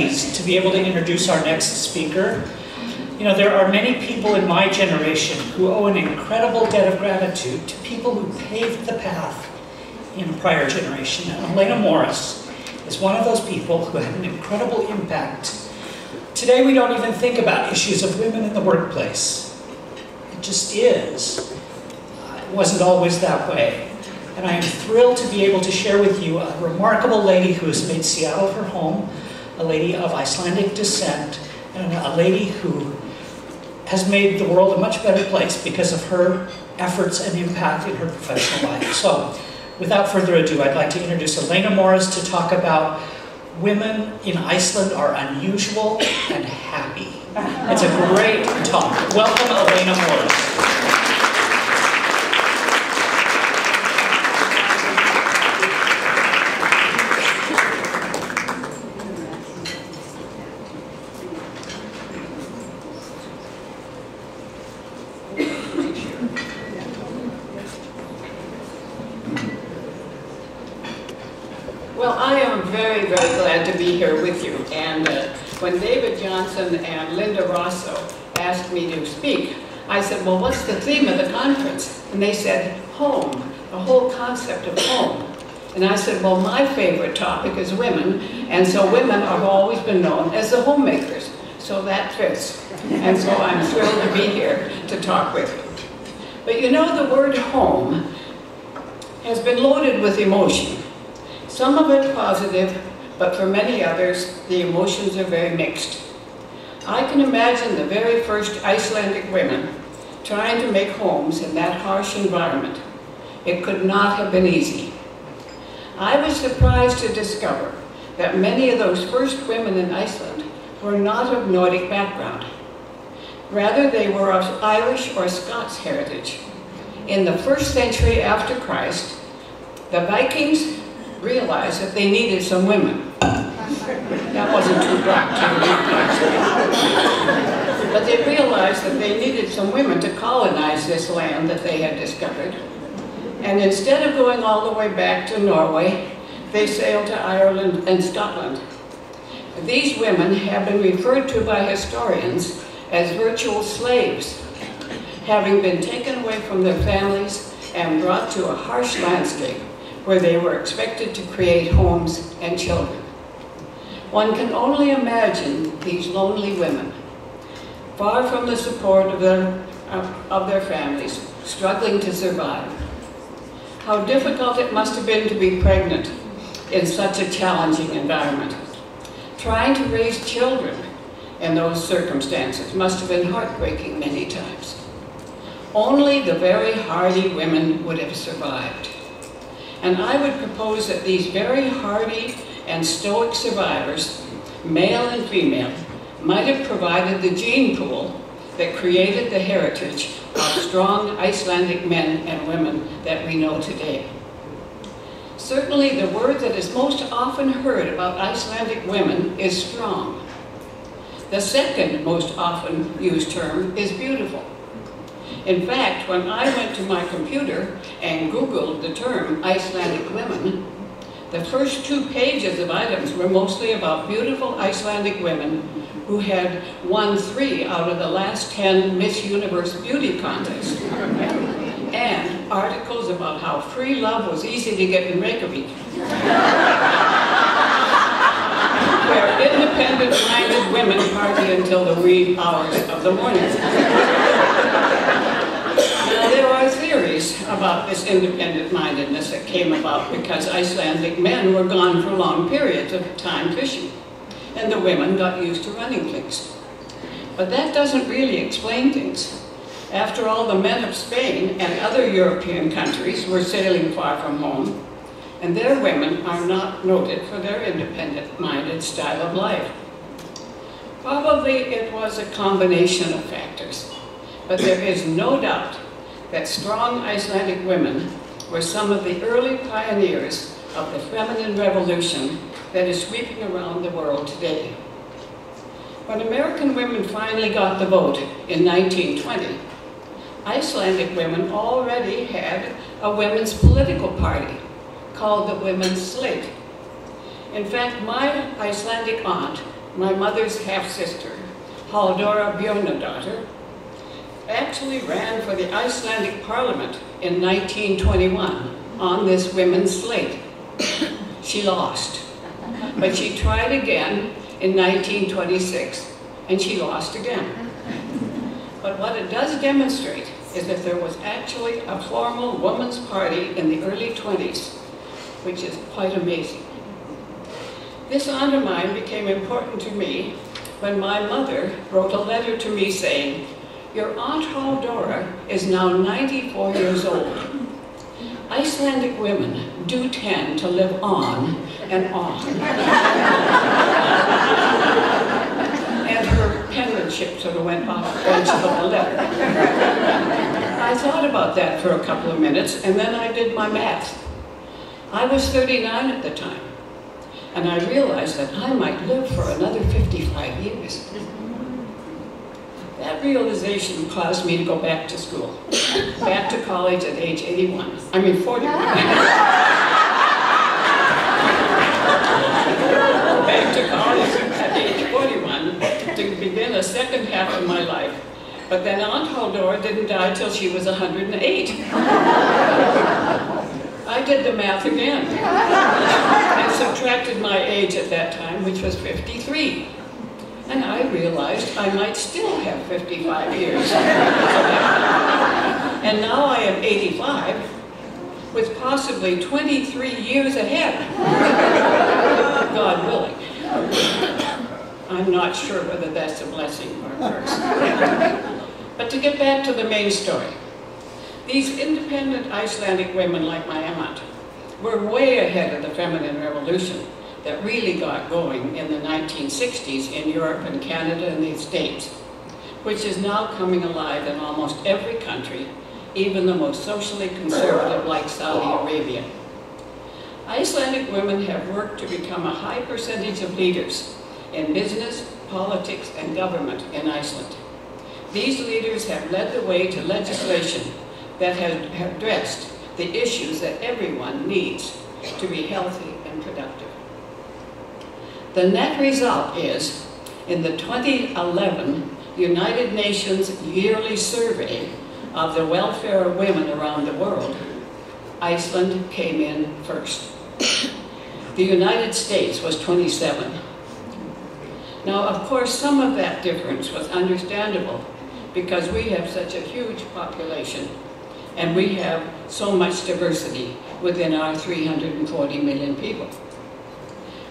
pleased to be able to introduce our next speaker. You know, there are many people in my generation who owe an incredible debt of gratitude to people who paved the path in a prior generation. And Alene Moris is one of those people who had an incredible impact. Today we don't even think about issues of women in the workplace. It just is. It wasn't always that way. And I am thrilled to be able to share with you a remarkable lady who has made Seattle her home, a lady of Icelandic descent, and a lady who has made the world a much better place because of her efforts and impact in her professional life. So, without further ado, I'd like to introduce Alene Moris to talk about women in Iceland are unusual and happy. It's a great talk. Welcome, Alene Moris. Well, I am very, very glad to be here with you. And when David Johnson and Linda Rosso asked me to speak, I said, well, what's the theme of the conference? And they said, home, the whole concept of home. And I said, well, my favorite topic is women, and so women have always been known as the homemakers. So that fits. And so I'm thrilled to be here to talk with you. But you know, the word home has been loaded with emotion. Some of it positive, but for many others, the emotions are very mixed. I can imagine the very first Icelandic women trying to make homes in that harsh environment. It could not have been easy. I was surprised to discover that many of those first women in Iceland were not of Nordic background. Rather, they were of Irish or Scots heritage. In the 1st century after Christ, the Vikings realized that they needed some women. That wasn't too dark to read, but they realized that they needed some women to colonize this land that they had discovered. And instead of going all the way back to Norway, they sailed to Ireland and Scotland. These women have been referred to by historians as virtual slaves, having been taken away from their families and brought to a harsh landscape where they were expected to create homes and children. One can only imagine these lonely women, far from the support of their families, struggling to survive. How difficult it must have been to be pregnant in such a challenging environment. Trying to raise children in those circumstances must have been heartbreaking many times. Only the very hardy women would have survived. And I would propose that these very hardy and stoic survivors, male and female, might have provided the gene pool that created the heritage of strong Icelandic men and women that we know today. Certainly the word that is most often heard about Icelandic women is strong. The second most often used term is beautiful. In fact, when I went to my computer and Googled the term Icelandic women, the first 2 pages of items were mostly about beautiful Icelandic women who had won 3 out of the last 10 Miss Universe beauty contests, and articles about how free love was easy to get in Reykjavik, where independent-minded women party until the wee hours of the morning. Now, there are theories about this independent-mindedness that came about because Icelandic men were gone for long periods of time fishing, and the women got used to running things. But that doesn't really explain things. After all, the men of Spain and other European countries were sailing far from home, and their women are not noted for their independent-minded style of life. Probably it was a combination of factors, but there is no doubt that strong Icelandic women were some of the early pioneers of the feminine revolution that is sweeping around the world today. When American women finally got the vote in 1920, Icelandic women already had a women's political party called the Women's Slate. In fact, my Icelandic aunt my mother's half-sister, Halldóra Björnadóttir, actually ran for the Icelandic Parliament in 1921 on this women's slate. She lost, but she tried again in 1926, and she lost again. But what it does demonstrate is that there was actually a formal women's party in the early 20s, which is quite amazing. This aunt of mine became important to me when my mother wrote a letter to me saying, "Your Aunt Halldóra is now 94 years old. Icelandic women do tend to live on and on." And her penmanship sort of went off the edge of the letter. I thought about that for a couple of minutes, and then I did my math. I was 39 at the time, and I realized that I might live for another 55 years. That realization caused me to go back to school, back to college at age 41. I mean 41. Back to college at age 41 to begin a second half of my life. But then Aunt Halldóra didn't die till she was 108. I did the math again and subtracted my age at that time, which was 53. And I realized I might still have 55 years. And now I am 85, with possibly 23 years ahead, God willing. I'm not sure whether that's a blessing or a curse. But to get back to the main story, these independent Icelandic women like my aunt were way ahead of the feminine revolution that really got going in the 1960s in Europe and Canada and the States, which is now coming alive in almost every country, even the most socially conservative like Saudi Arabia. Icelandic women have worked to become a high percentage of leaders in business, politics, and government in Iceland. These leaders have led the way to legislation that has addressed the issues that everyone needs to be healthy and productive. The net result is, in the 2011 United Nations yearly survey of the welfare of women around the world, Iceland came in first. The United States was 27. Now, of course, some of that difference was understandable because we have such a huge population and we have so much diversity within our 340 million people.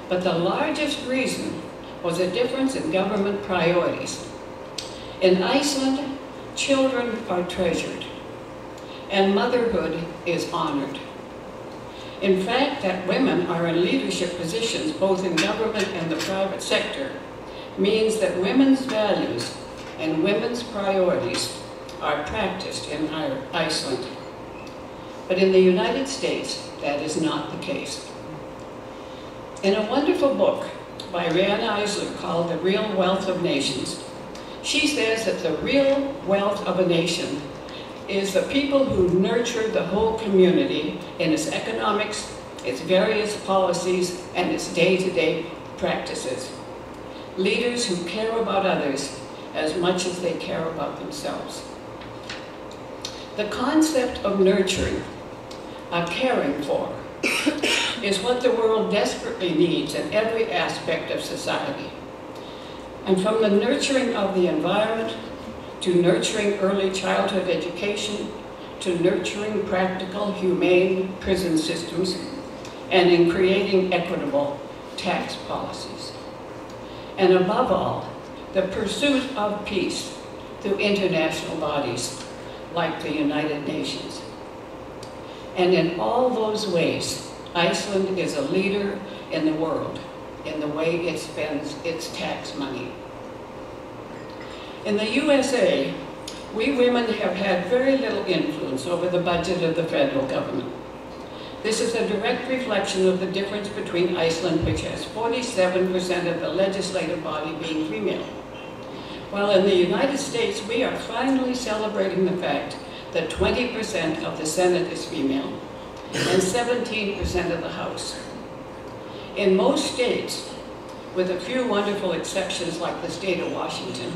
But the largest reason was a difference in government priorities. In Iceland, children are treasured, and motherhood is honored. In fact, that women are in leadership positions both in government and the private sector means that women's values and women's priorities are practiced in Iceland. But in the United States, that is not the case. In a wonderful book by Rihanna Eisler called The Real Wealth of Nations, she says that the real wealth of a nation is the people who nurture the whole community in its economics, its various policies, and its day-to-day practices. Leaders who care about others as much as they care about themselves. The concept of nurturing, caring for, is what the world desperately needs in every aspect of society. And from the nurturing of the environment, to nurturing early childhood education, to nurturing practical, humane prison systems, and in creating equitable tax policies. And above all, the pursuit of peace through international bodies like the United Nations. And in all those ways, Iceland is a leader in the world in the way it spends its tax money. In the USA, we women have had very little influence over the budget of the federal government. This is a direct reflection of the difference between Iceland, which has 47% of the legislative body being female. While in the United States, we are finally celebrating the fact that 20% of the Senate is female and 17% of the House. In most states, with a few wonderful exceptions like the state of Washington,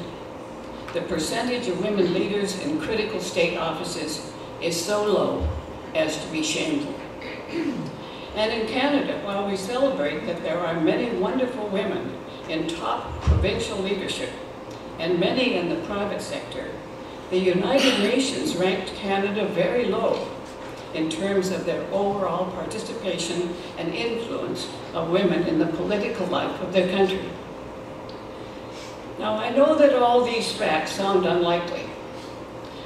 the percentage of women leaders in critical state offices is so low as to be shameful. And in Canada, while we celebrate that there are many wonderful women in top provincial leadership and many in the private sector, the United Nations ranked Canada very low in terms of their overall participation and influence of women in the political life of their country. Now, I know that all these facts sound unlikely.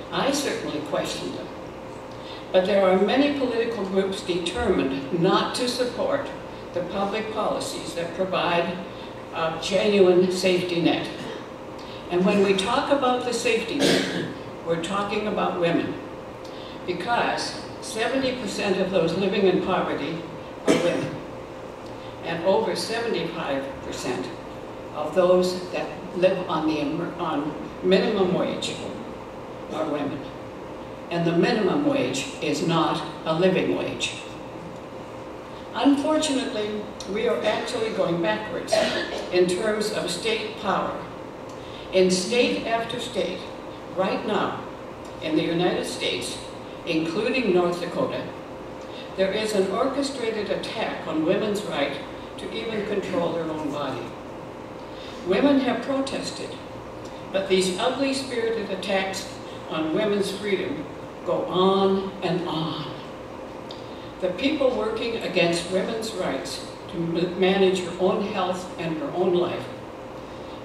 I certainly question them. But there are many political groups determined not to support the public policies that provide a genuine safety net. And when we talk about the safety net, we're talking about women, because 70% of those living in poverty are women, and over 75% of those that live on minimum wage are women. And the minimum wage is not a living wage. Unfortunately, we are actually going backwards in terms of state power. In state after state, right now, in the United States, including North Dakota, there is an orchestrated attack on women's right to even control their own body. Women have protested, but these ugly spirited attacks on women's freedom go on and on. The people working against women's rights to manage her own health and her own life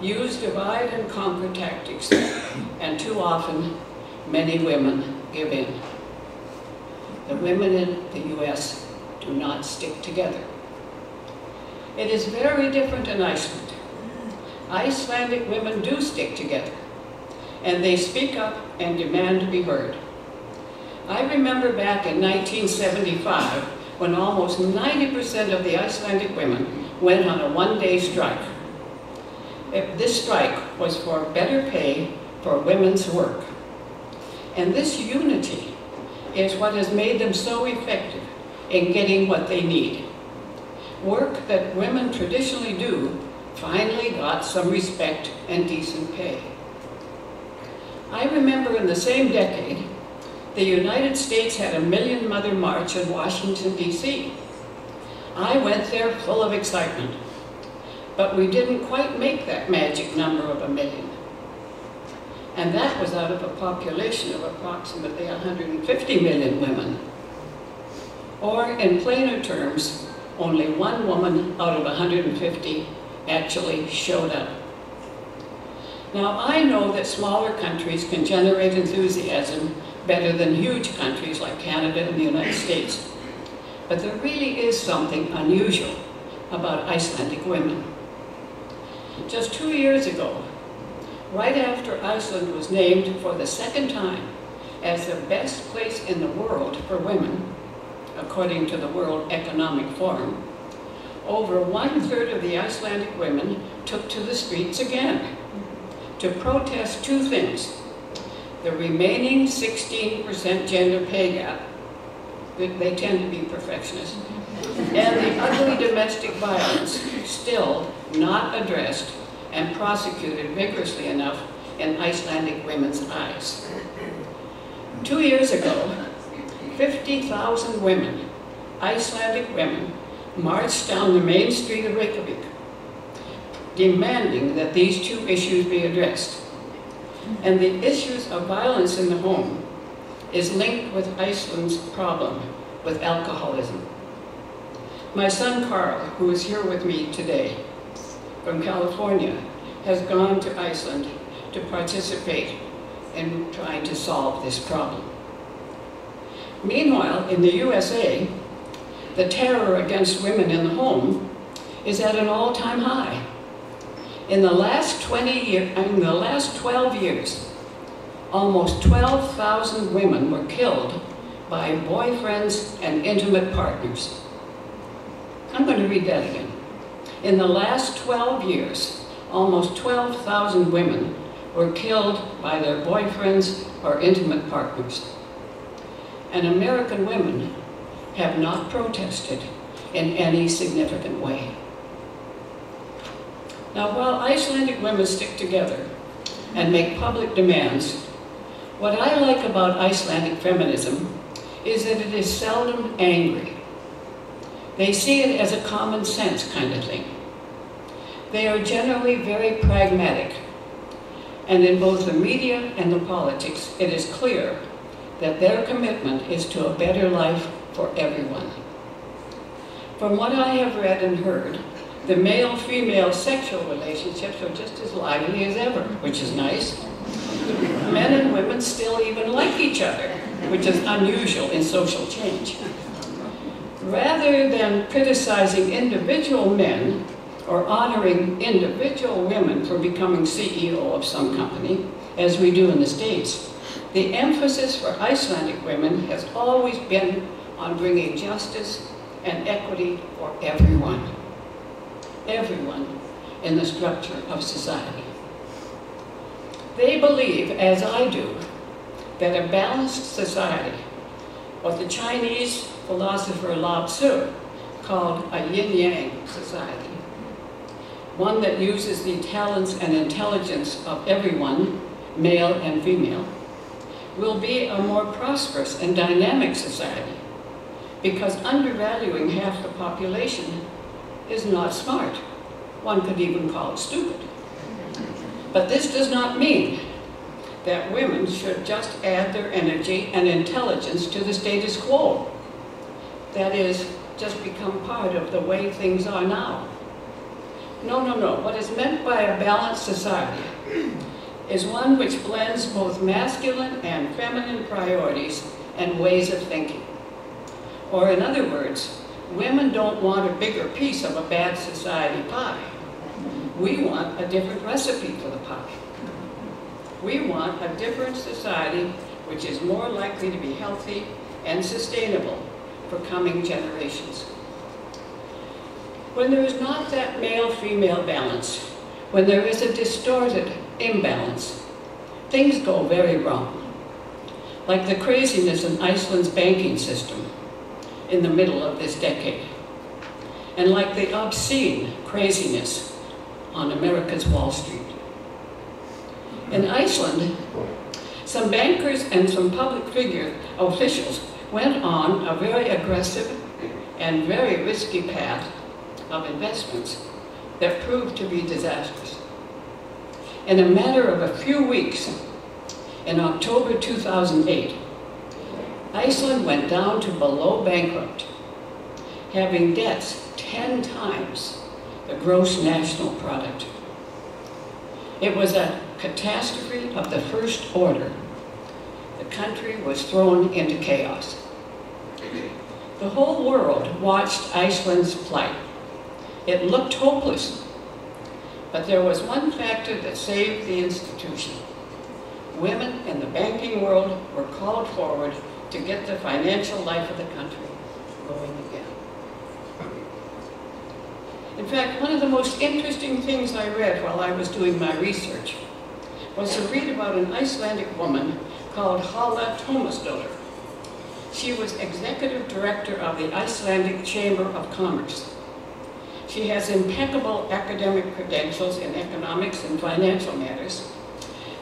use divide and conquer tactics, and too often, many women give in. The women in the US do not stick together. It is very different in Iceland. Icelandic women do stick together, and they speak up and demand to be heard. I remember back in 1975 when almost 90% of the Icelandic women went on a one-day strike. This strike was for better pay for women's work. And this unity is what has made them so effective in getting what they need. Work that women traditionally do finally got some respect and decent pay. I remember in the same decade, the United States had a Million Mother March in Washington, D.C. I went there full of excitement, but we didn't quite make that magic number of 1 million. And that was out of a population of approximately 150 million women. Or in plainer terms, only one woman out of 150 actually showed up. Now, I know that smaller countries can generate enthusiasm better than huge countries like Canada and the United States. But there really is something unusual about Icelandic women. Just 2 years ago, right after Iceland was named for the second time as the best place in the world for women, according to the World Economic Forum, over 1/3 of the Icelandic women took to the streets again to protest two things: the remaining 16% gender pay gap, they tend to be perfectionists, and the ugly domestic violence still not addressed and prosecuted vigorously enough in Icelandic women's eyes. 2 years ago, 50,000 women, Icelandic women, marched down the main street of Reykjavik, demanding that these two issues be addressed. And the issues of violence in the home is linked with Iceland's problem with alcoholism. My son Carl, who is here with me today from California, has gone to Iceland to participate in trying to solve this problem. Meanwhile, in the USA, the terror against women in the home is at an all-time high. In the last 12 years, almost 12,000 women were killed by boyfriends and intimate partners. I'm going to read that again. In the last 12 years, almost 12,000 women were killed by their boyfriends or intimate partners. And American women have not protested in any significant way. Now, while Icelandic women stick together and make public demands, what I like about Icelandic feminism is that it is seldom angry. They see it as a common sense kind of thing. They are generally very pragmatic, and in both the media and the politics, it is clear that their commitment is to a better life for everyone. From what I have read and heard, the male-female sexual relationships are just as lively as ever, which is nice. Men and women still even like each other, which is unusual in social change. Rather than criticizing individual men or honoring individual women for becoming CEO of some company, as we do in the States, the emphasis for Icelandic women has always been on bringing justice and equity for everyone in the structure of society. They believe, as I do, that a balanced society, what the Chinese philosopher Lao Tzu called a yin-yang society, one that uses the talents and intelligence of everyone, male and female, will be a more prosperous and dynamic society, because undervaluing half the population is not smart. One could even call it stupid. But this does not mean that women should just add their energy and intelligence to the status quo. That is, just become part of the way things are now. No, no, no. What is meant by a balanced society is one which blends both masculine and feminine priorities and ways of thinking. Or in other words, women don't want a bigger piece of a bad society pie. We want a different recipe for the pie. We want a different society which is more likely to be healthy and sustainable for coming generations. When there is not that male-female balance, when there is a distorted imbalance, things go very wrong. Like the craziness in Iceland's banking system in the middle of this decade, and like the obscene craziness on America's Wall Street. In Iceland, some bankers and some public officials went on a very aggressive and very risky path of investments that proved to be disastrous. In a matter of a few weeks, in October 2008, Iceland went down to below bankrupt, having debts 10 times the gross national product. It was a catastrophe of the first order. The country was thrown into chaos. The whole world watched Iceland's plight. It looked hopeless, but there was one factor that saved the institution. Women in the banking world were called forward to get the financial life of the country going again. In fact, one of the most interesting things I read while I was doing my research was to read about an Icelandic woman called Hala Tómasdóttir. She was executive director of the Icelandic Chamber of Commerce. She has impeccable academic credentials in economics and financial matters,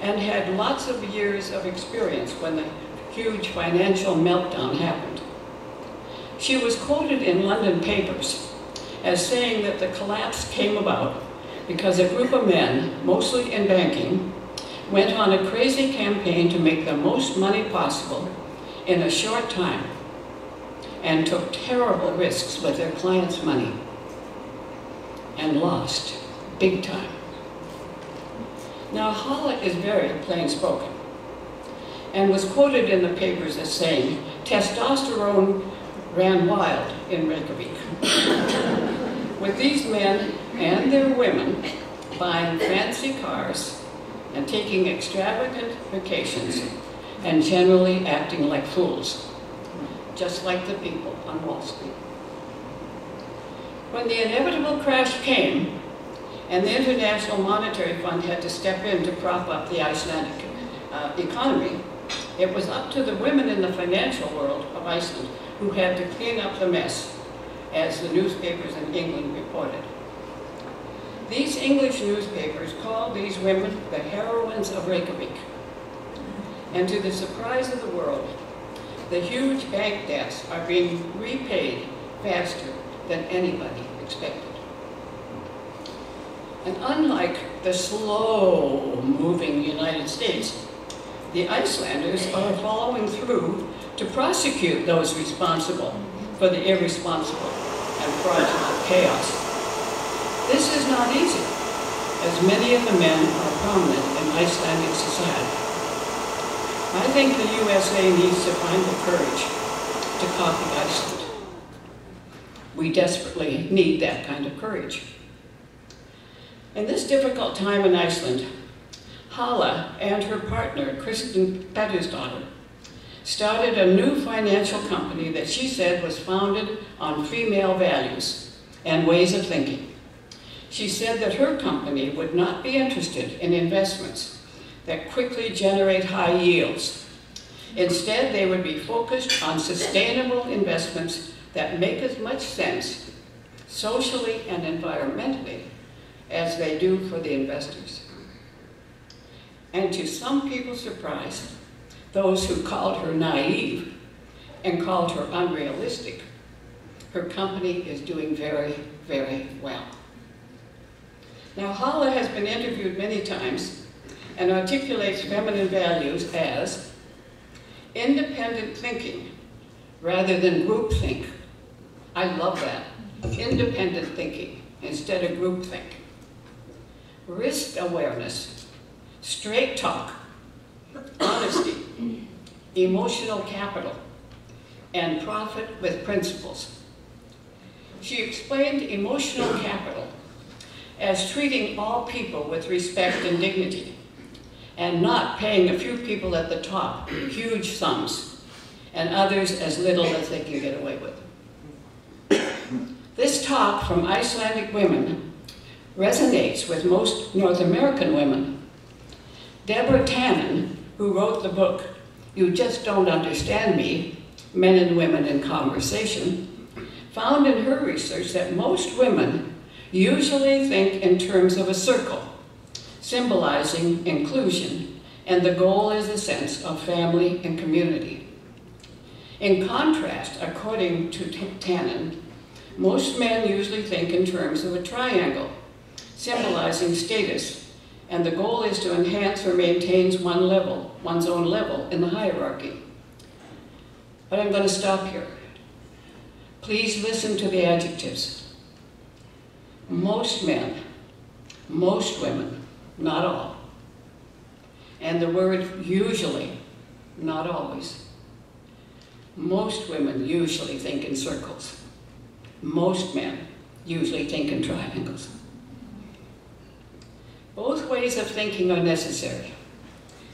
and had lots of years of experience when the huge financial meltdown happened. She was quoted in London papers as saying that the collapse came about because a group of men, mostly in banking, went on a crazy campaign to make the most money possible in a short time and took terrible risks with their clients' money and lost big time. Now, Hala is very plain-spoken and was quoted in the papers as saying, testosterone ran wild in Reykjavik, with these men and their women buying fancy cars and taking extravagant vacations and generally acting like fools, just like the people on Wall Street. When the inevitable crash came and the International Monetary Fund had to step in to prop up the Icelandic economy, it was up to the women in the financial world of Iceland who had to clean up the mess, as the newspapers in England reported. These English newspapers call these women the heroines of Reykjavik. And to the surprise of the world, the huge bank debts are being repaid faster than anybody expected. And unlike the slow-moving United States, the Icelanders are following through to prosecute those responsible for the irresponsible and fraudulent chaos. This is not easy, as many of the men are prominent in Icelandic society. I think the USA needs to find the courage to copy Iceland. We desperately need that kind of courage. In this difficult time in Iceland, Hala and her partner, Kristen Pettersdottir, started a new financial company that she said was founded on female values and ways of thinking. She said that her company would not be interested in investments that quickly generate high yields. Instead, they would be focused on sustainable investments that make as much sense socially and environmentally as they do for the investors. And to some people's surprise, those who called her naive and called her unrealistic, her company is doing very, very well. Now, Hala has been interviewed many times and articulates feminine values as independent thinking rather than groupthink. I love that. Independent thinking instead of groupthink. Risk awareness, straight talk, honesty, emotional capital, and profit with principles. She explained emotional capital as treating all people with respect and dignity, and not paying a few people at the top huge sums, and others as little as they can get away with. This talk from Icelandic women resonates with most North American women. Deborah Tannen, who wrote the book, You Just Don't Understand Me, Men and Women in Conversation, found in her research that most women usually think in terms of a circle, symbolizing inclusion, and the goal is a sense of family and community. In contrast, according to Tannen, most men usually think in terms of a triangle, symbolizing status, and the goal is to enhance or maintain one's own level in the hierarchy. But I'm going to stop here. Please listen to the adjectives. Most men, most women, not all. And the word usually, not always. Most women usually think in circles. Most men usually think in triangles. Both ways of thinking are necessary,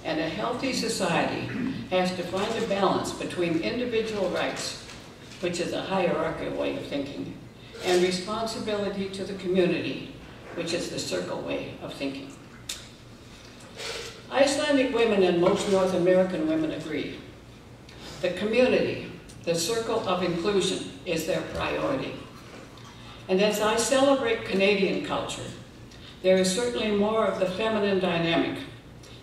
and a healthy society has to find a balance between individual rights, which is a hierarchical way of thinking, and responsibility to the community, which is the circle way of thinking. Icelandic women and most North American women agree. The community, the circle of inclusion, is their priority. And as I celebrate Canadian culture, there is certainly more of the feminine dynamic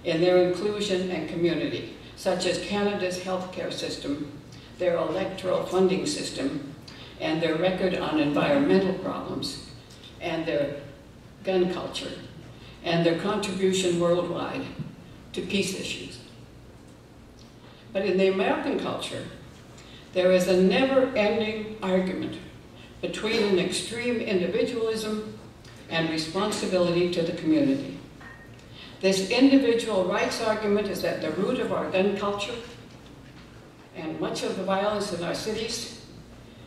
in their inclusion and community, such as Canada's healthcare system, their electoral funding system, and their record on environmental problems, and their gun culture, and their contribution worldwide to peace issues. But in the American culture, there is a never-ending argument between an extreme individualism and responsibility to the community. This individual rights argument is at the root of our gun culture and much of the violence in our cities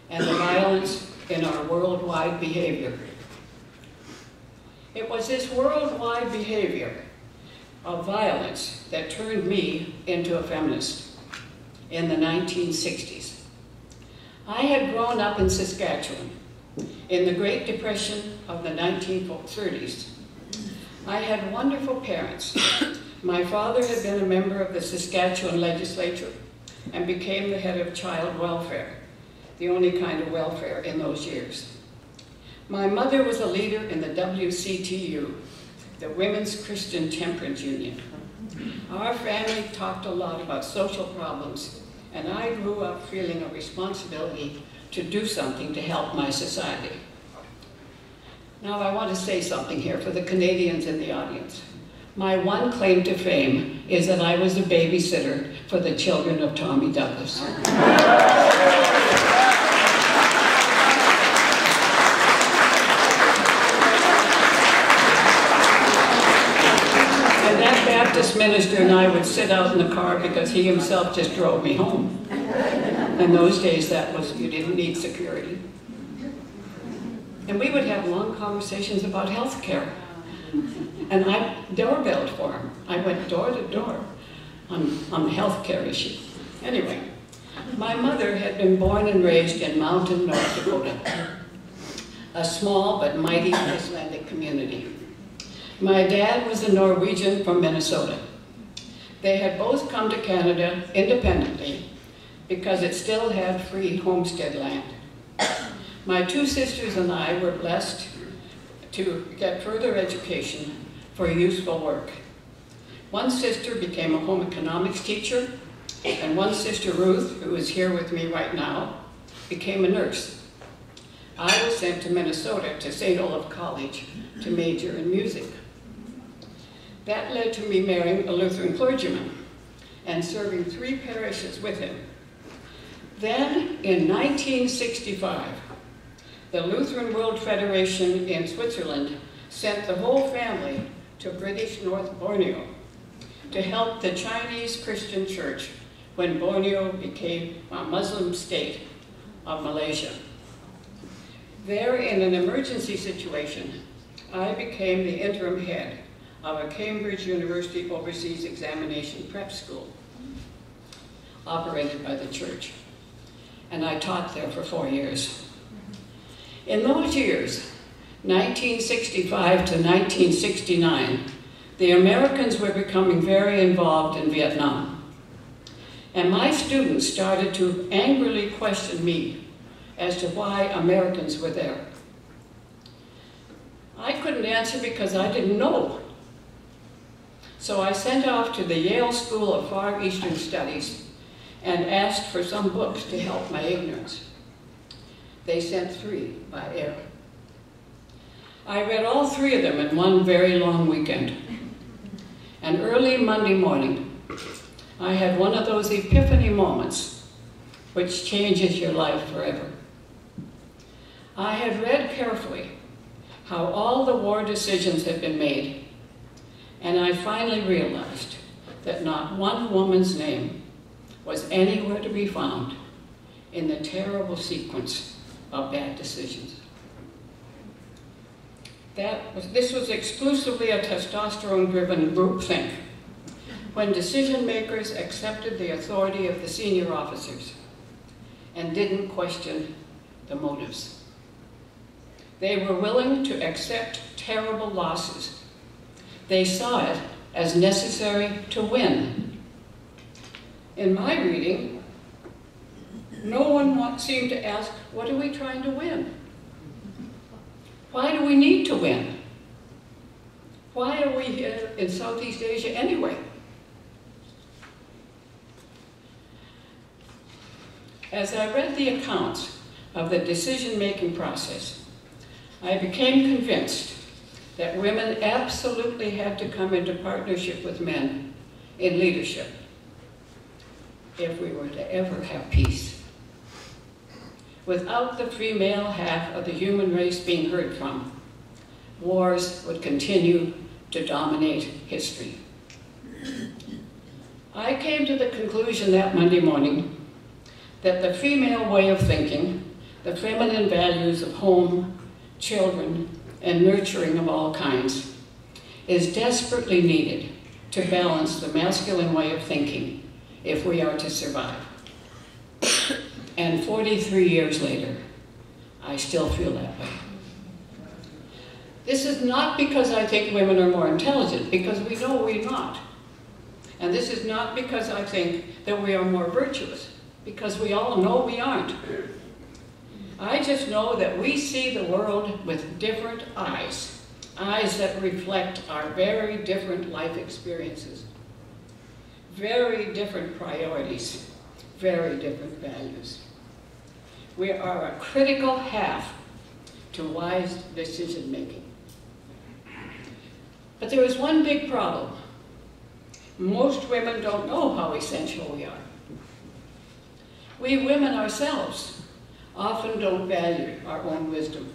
and the violence in our worldwide behavior. It was this worldwide behavior of violence that turned me into a feminist in the 1960s. I had grown up in Saskatchewan in the Great Depression of the 1930s. I had wonderful parents. My father had been a member of the Saskatchewan legislature and became the head of child welfare, the only kind of welfare in those years. My mother was a leader in the WCTU, the Women's Christian Temperance Union. Our family talked a lot about social problems, and I grew up feeling a responsibility to do something to help my society. Now I want to say something here for the Canadians in the audience. My one claim to fame is that I was a babysitter for the children of Tommy Douglas. And that Baptist minister and I would sit out in the car because he himself just drove me home. In those days, you didn't need security. And we would have long conversations about health care. And I doorbelled for him. I went door to door on the health care issue. Anyway, my mother had been born and raised in Mountain, North Dakota, a small but mighty Icelandic community. My dad was a Norwegian from Minnesota. They had both come to Canada independently because it still had free homestead land. My two sisters and I were blessed to get further education for useful work. One sister became a home economics teacher, and one sister, Ruth, who is here with me right now, became a nurse. I was sent to Minnesota to St. Olaf College to major in music. That led to me marrying a Lutheran clergyman and serving 3 parishes with him. Then, in 1965, the Lutheran World Federation in Switzerland sent the whole family to British North Borneo to help the Chinese Christian church when Borneo became a Muslim state of Malaysia. There, in an emergency situation, I became the interim head of a Cambridge University Overseas Examination Prep School, operated by the church. And I taught there for 4 years. In those years, 1965 to 1969, the Americans were becoming very involved in Vietnam. And my students started to angrily question me as to why Americans were there. I couldn't answer because I didn't know. So I sent off to the Yale School of Far Eastern Studies and asked for some books to help my ignorance. They sent 3 by air. I read all 3 of them in one very long weekend. And early Monday morning, I had one of those epiphany moments which changes your life forever. I had read carefully how all the war decisions had been made, and I finally realized that not one woman's name was anywhere to be found in the terrible sequence of bad decisions. This was exclusively a testosterone-driven groupthink, when decision makers accepted the authority of the senior officers and didn't question the motives. They were willing to accept terrible losses. They saw it as necessary to win. In my reading, no one seemed to ask, what are we trying to win? Why do we need to win? Why are we here in Southeast Asia anyway? As I read the accounts of the decision-making process, I became convinced that women absolutely had to come into partnership with men in leadership if we were to ever have peace. Without the female half of the human race being heard from, wars would continue to dominate history. I came to the conclusion that Monday morning that the female way of thinking, the feminine values of home, children, and nurturing of all kinds, is desperately needed to balance the masculine way of thinking if we are to survive. And 43 years later, I still feel that way. This is not because I think women are more intelligent, because we know we're not. And this is not because I think that we are more virtuous, because we all know we aren't. I just know that we see the world with different eyes, eyes that reflect our very different life experiences, very different priorities, very different values. We are a critical half to wise decision making. But there is one big problem. Most women don't know how essential we are. We women ourselves often don't value our own wisdom.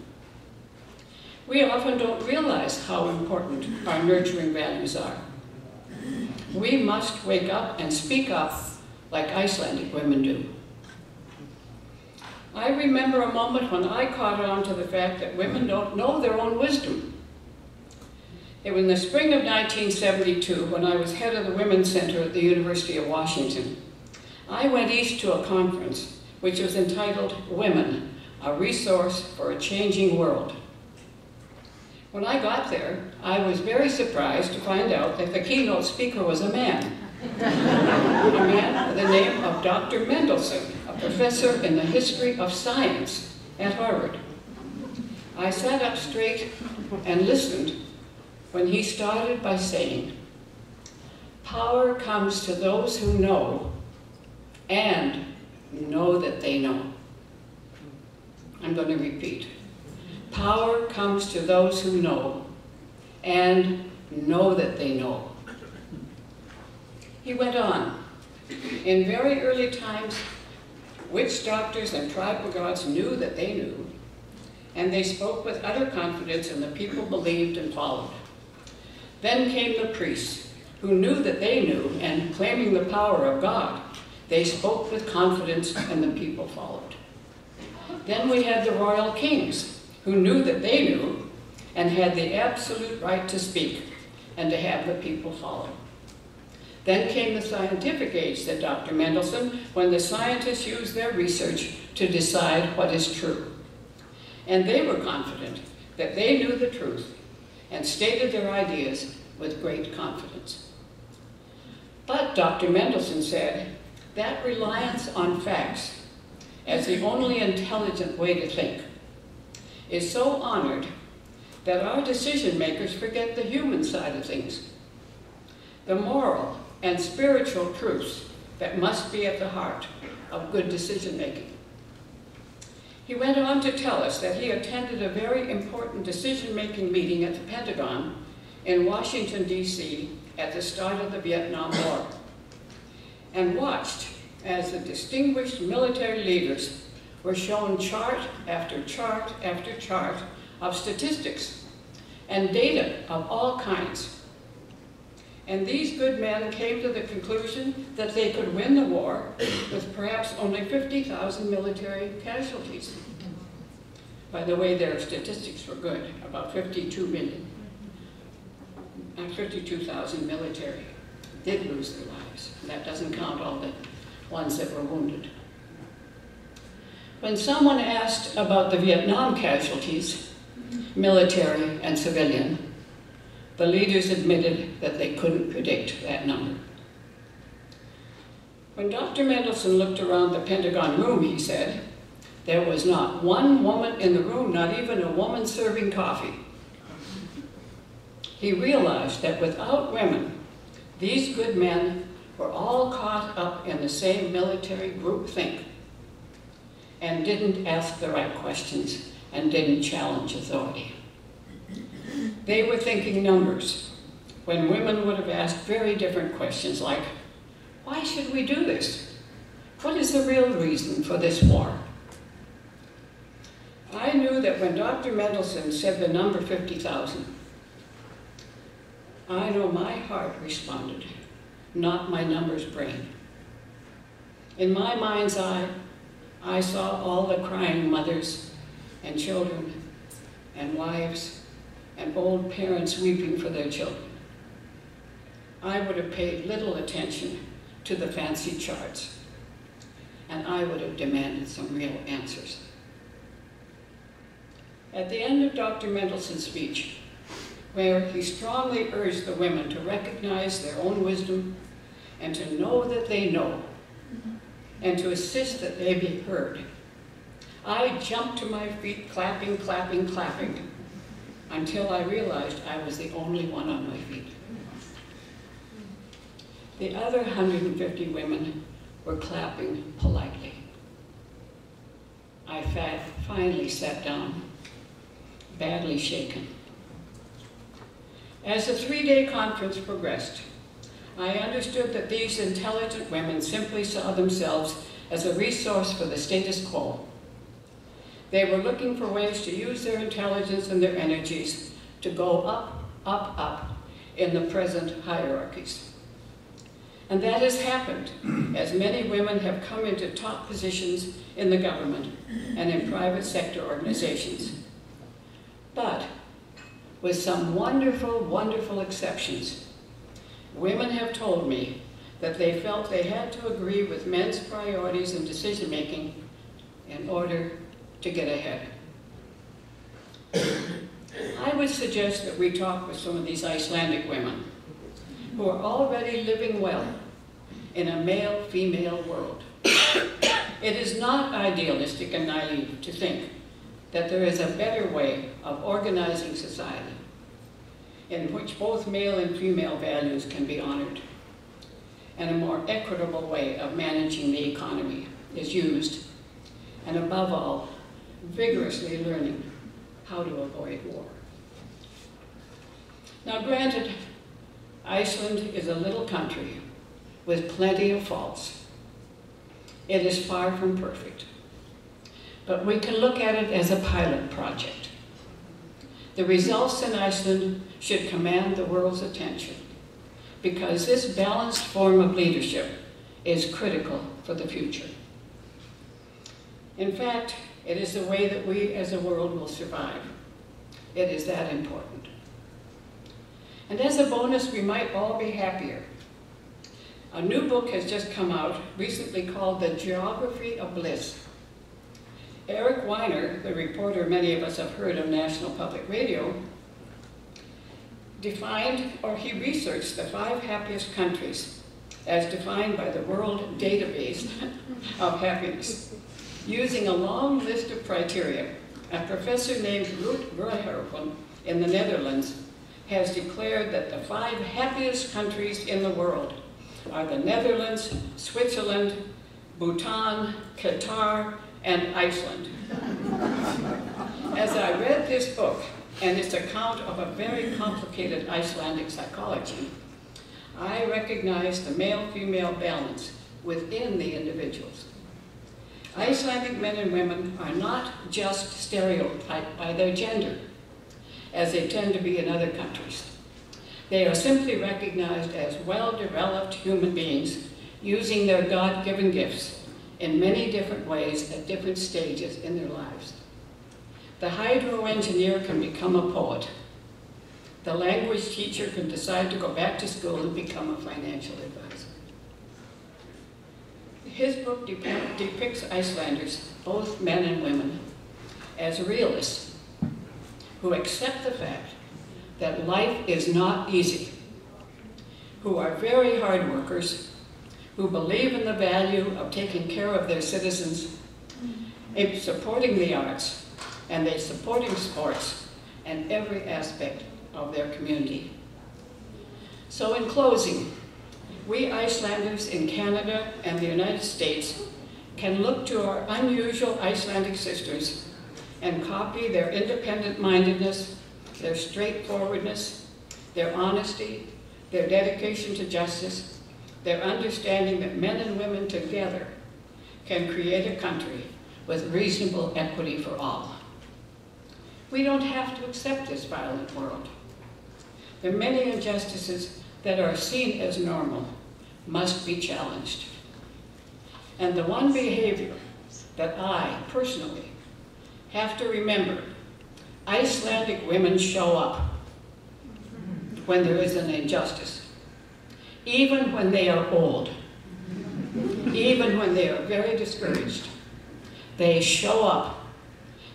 We often don't realize how important our nurturing values are. We must wake up and speak up like Icelandic women do. I remember a moment when I caught on to the fact that women don't know their own wisdom. It was in the spring of 1972 when I was head of the Women's Center at the University of Washington. I went east to a conference which was entitled Women, a Resource for a Changing World. When I got there, I was very surprised to find out that the keynote speaker was a man. A man with the name of Dr. Mendelsohn, a professor in the history of science at Harvard. I sat up straight and listened when he started by saying, "Power comes to those who know and know that they know." I'm going to repeat. Power comes to those who know and know that they know. He went on. In very early times, witch doctors and tribal gods knew that they knew, and they spoke with utter confidence, and the people believed and followed. Then came the priests, who knew that they knew, and claiming the power of God, they spoke with confidence, and the people followed. Then we had the royal kings, who knew that they knew, and had the absolute right to speak, and to have the people follow. Then came the scientific age, said Dr. Mendelsohn, when the scientists used their research to decide what is true. And they were confident that they knew the truth and stated their ideas with great confidence. But Dr. Mendelsohn said, that reliance on facts as the only intelligent way to think is so honored that our decision makers forget the human side of things, the moral and spiritual truths that must be at the heart of good decision making. He went on to tell us that he attended a very important decision-making meeting at the Pentagon in Washington, D.C. at the start of the Vietnam War, and watched as the distinguished military leaders were shown chart after chart after chart of statistics and data of all kinds. And these good men came to the conclusion that they could win the war with perhaps only 50,000 military casualties. By the way, their statistics were good, about 52,000 military did lose their lives. That doesn't count all the ones that were wounded. When someone asked about the Vietnam casualties, military and civilian, the leaders admitted that they couldn't predict that number. When Dr. Mendelsohn looked around the Pentagon room, he said, there was not one woman in the room, not even a woman serving coffee. He realized that without women, these good men were all caught up in the same military groupthink and didn't ask the right questions and didn't challenge authority. They were thinking numbers, when women would have asked very different questions like, why should we do this? What is the real reason for this war? I knew that when Dr. Mendelsohn said the number 50,000, I know my heart responded, not my numbers brain. In my mind's eye, I saw all the crying mothers and children and wives and old parents weeping for their children. I would have paid little attention to the fancy charts, and I would have demanded some real answers. At the end of Dr. Mendelsohn's speech, where he strongly urged the women to recognize their own wisdom and to know that they know, and to insist that they be heard, I jumped to my feet, clapping, clapping, clapping, until I realized I was the only one on my feet. The other 150 women were clapping politely. I finally sat down, badly shaken. As the 3-day conference progressed, I understood that these intelligent women simply saw themselves as a resource for the status quo. They were looking for ways to use their intelligence and their energies to go up, up, up in the present hierarchies. And that has happened as many women have come into top positions in the government and in private sector organizations. But with some wonderful, wonderful exceptions, women have told me that they felt they had to agree with men's priorities and decision-making in order to get ahead. I would suggest that we talk with some of these Icelandic women who are already living well in a male-female world. It is not idealistic and naive to think that there is a better way of organizing society in which both male and female values can be honored, and a more equitable way of managing the economy is used, and above all, vigorously learning how to avoid war. Now granted, Iceland is a little country with plenty of faults. It is far from perfect, but we can look at it as a pilot project. The results in Iceland should command the world's attention because this balanced form of leadership is critical for the future. In fact, it is the way that we as a world will survive. It is that important. And as a bonus, we might all be happier. A new book has just come out recently called The Geography of Bliss. Eric Weiner, the reporter many of us have heard of National Public Radio, he researched the 5 happiest countries as defined by the World Database of Happiness. Using a long list of criteria, a professor named Ruud Verherpen in the Netherlands has declared that the 5 happiest countries in the world are the Netherlands, Switzerland, Bhutan, Qatar, and Iceland. As I read this book and its account of a very complicated Icelandic psychology, I recognized the male-female balance within the individuals. Icelandic men and women are not just stereotyped by their gender, as they tend to be in other countries. They are simply recognized as well-developed human beings using their God-given gifts in many different ways at different stages in their lives. The hydro engineer can become a poet. The language teacher can decide to go back to school and become a financial advisor. His book depicts Icelanders, both men and women, as realists who accept the fact that life is not easy, who are very hard workers, who believe in the value of taking care of their citizens, in supporting the arts, and they supporting sports and every aspect of their community. So in closing, we Icelanders in Canada and the United States can look to our unusual Icelandic sisters and copy their independent-mindedness, their straightforwardness, their honesty, their dedication to justice, their understanding that men and women together can create a country with reasonable equity for all. We don't have to accept this violent world. The many injustices that are seen as normal must be challenged. And the one behavior that I, personally, have to remember, Icelandic women show up when there is an injustice, even when they are old, even when they are very discouraged. They show up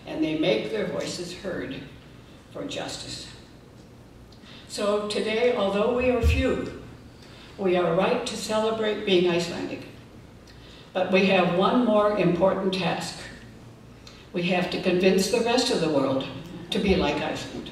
and they make their voices heard for justice. So today, although we are few, we are right to celebrate being Icelandic. But we have one more important task. We have to convince the rest of the world to be like Iceland.